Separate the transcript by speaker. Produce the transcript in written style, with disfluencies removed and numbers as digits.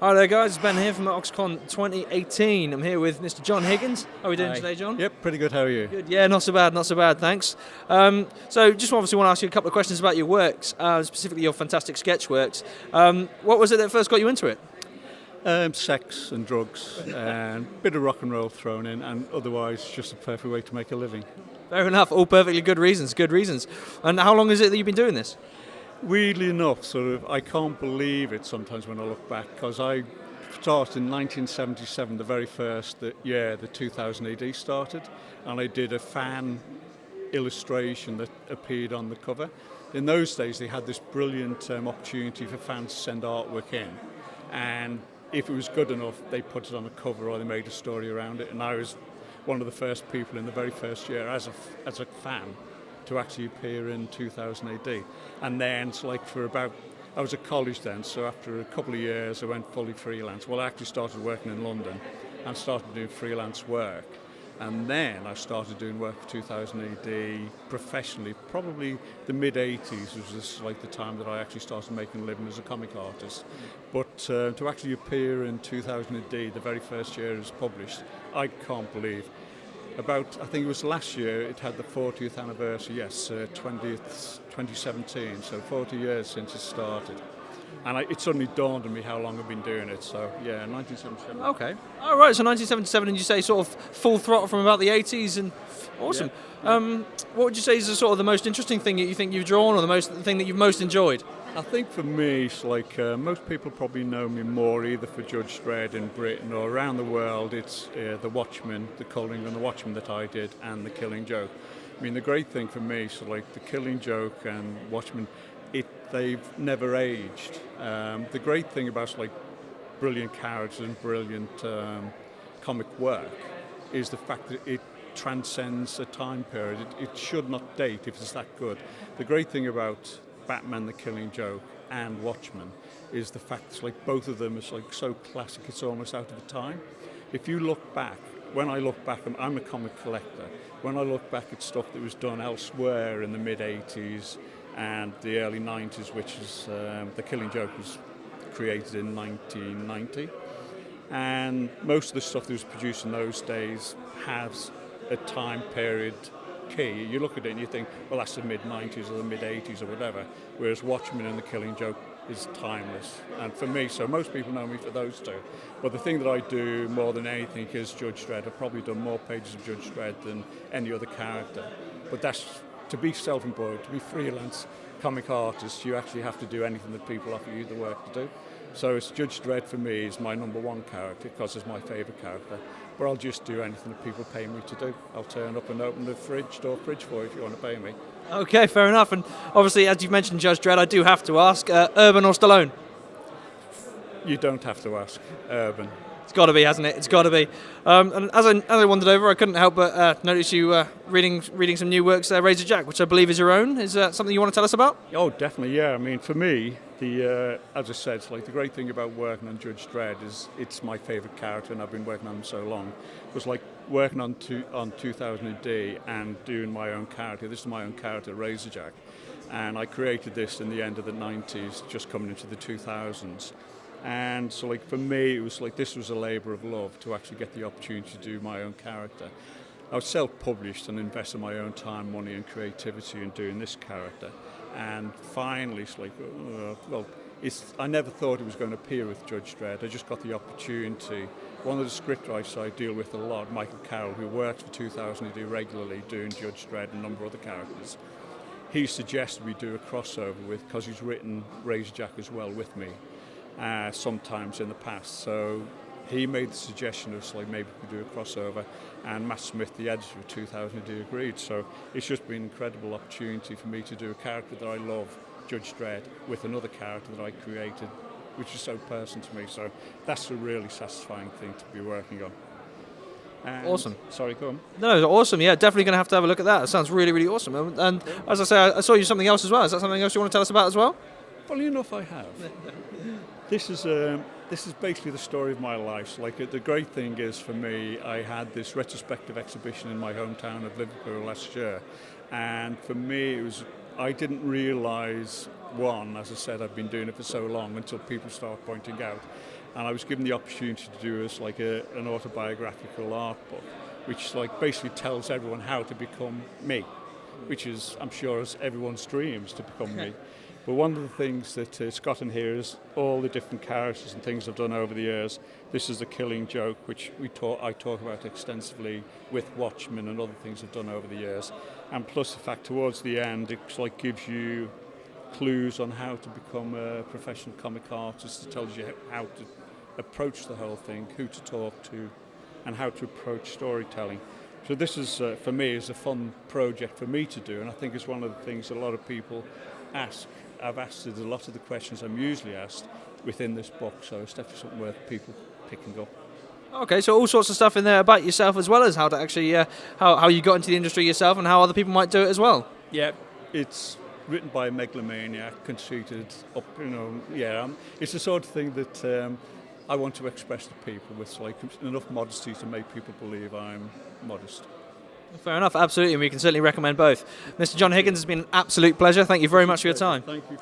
Speaker 1: Hi there guys, it's Ben here from OxCon 2018. I'm here with Mr. John Higgins. How are we doing today, John?
Speaker 2: Yep, pretty good. How are you?
Speaker 1: Good, yeah, not so bad, thanks. So just obviously want to ask you a couple of questions about your works, specifically your fantastic sketch works. What was it that first got you into it?
Speaker 2: Sex and drugs, and a bit of rock and roll thrown in, and otherwise just a perfect way to make a living.
Speaker 1: Fair enough, all perfectly good reasons. And how long is it that you've been doing this?
Speaker 2: Weirdly enough, I can't believe it sometimes when I look back, because I started in 1977, the very first year the 2000 AD started, and I did a fan illustration that appeared on the cover. In those days, they had this brilliant opportunity for fans to send artwork in, and if it was good enough, they put it on a cover or they made a story around it. And I was one of the first people in the very first year as a fan to actually appear in 2000 AD. And then, I was at college then, so after a couple of years, I went fully freelance. Well, I actually started working in London and started doing freelance work. And then I started doing work for 2000 AD professionally, probably the mid-80s was just like the time that I actually started making a living as a comic artist. But to actually appear in 2000 AD, the very first year it was published, I can't believe. I think it was last year, it had the 40th anniversary, 2017, so 40 years since it started. And it suddenly dawned on me how long I've been doing it, so yeah, 1977.
Speaker 1: Okay. All right, so 1977, and you say sort of full throttle from about the 80s, and awesome. Yeah. What would you say is the most interesting thing that you think you've drawn, or the thing that you've most enjoyed?
Speaker 2: I think for me, it's most people probably know me more either for Judge Dredd in Britain or around the world. It's the Watchmen, the Culling and the Watchmen that I did, and the Killing Joke. I mean, the great thing for me, the Killing Joke and Watchmen, they've never aged. The great thing about brilliant characters and brilliant comic work is the fact that it transcends a time period. It should not date if it's that good. The great thing about Batman, the Killing Joke, and Watchmen is the fact that both of them is so classic it's almost out of time. If you look back, when I look back, I'm a comic collector. When I look back at stuff that was done elsewhere in the mid-80s and the early 90s, which is the Killing Joke was created in 1990, and most of the stuff that was produced in those days has a time period key. You look at it and you think, well, that's the mid-90s or the mid-80s or whatever, whereas Watchmen and the Killing Joke is timeless. And for me, so most people know me for those two. But the thing that I do more than anything is Judge Dredd. I've probably done more pages of Judge Dredd than any other character. But that's to be self-employed, to be freelance comic artist, you actually have to do anything that people offer you the work to do. So it's Judge Dredd for me is my number one character because it's my favourite character. But I'll just do anything that people pay me to do. I'll turn up and open the door fridge for you if you want to pay me.
Speaker 1: Okay, fair enough. And obviously, as you've mentioned Judge Dredd, I do have to ask, Urban or Stallone?
Speaker 2: You don't have to ask. Urban.
Speaker 1: It's got to be, hasn't it? It's got to be. And as I wandered over, I couldn't help but notice you reading some new works, Razorjack, which I believe is your own. Is that something you want to tell us about?
Speaker 2: Oh, definitely, yeah. I mean, for me, as I said, the great thing about working on Judge Dredd is it's my favourite character, and I've been working on him so long. It was like working on 2000 AD and doing my own character. This is my own character, Razorjack. And I created this in the end of the 90s, just coming into the 2000s. And so for me, it was this was a labour of love to actually get the opportunity to do my own character. I was self-published and invested my own time, money and creativity in doing this character. And finally, I never thought it was going to appear with Judge Dredd. I just got the opportunity. One of the scriptwriters I deal with a lot, Michael Carroll, who works for 2000 AD regularly doing Judge Dredd and a number of other characters, he suggested we do a crossover because he's written Razorjack as well with me. Sometimes in the past, so he made the suggestion of maybe we could do a crossover, and Matt Smith, the editor of 2000 AD, agreed. So it's just been an incredible opportunity for me to do a character that I love, Judge Dredd, with another character that I created, which is so personal to me. So that's a really satisfying thing to be working on. And
Speaker 1: awesome.
Speaker 2: Sorry, go on.
Speaker 1: No, awesome. Yeah, definitely going to have a look at that. It sounds really, really awesome. And as I say, I saw you something else as well. Is that something else you want to tell us about as well?
Speaker 2: Funny enough, I have. This is basically the story of my life. The great thing is for me, I had this retrospective exhibition in my hometown of Liverpool last year, and for me it was I didn't realise, one, as I said, I've been doing it for so long until people start pointing out. And I was given the opportunity to do as like an autobiographical art book, which like basically tells everyone how to become me, which is, I'm sure, is everyone's dreams to become me. But one of the things that it's got in here is all the different characters and things I've done over the years. This is the Killing Joke, which I talk about extensively with Watchmen and other things I've done over the years. And plus the fact towards the end, it like gives you clues on how to become a professional comic artist. It tells you how to approach the whole thing, who to talk to, and how to approach storytelling. So this is, for me, is a fun project for me to do, and I think it's one of the things a lot of people ask. I've asked it a lot of the questions I'm usually asked within this book, so it's definitely something worth people picking up.
Speaker 1: Okay, so all sorts of stuff in there about yourself as well as how to actually, how you got into the industry yourself and how other people might do it as well.
Speaker 2: Yeah, it's written by a megalomaniac, conceited, it's the sort of thing that I want to express to people with like enough modesty to make people believe I'm modest.
Speaker 1: Fair enough, absolutely, and we can certainly recommend both. Mr. John Higgins, has been an absolute pleasure. Thank you very much for your time.
Speaker 2: Thank you.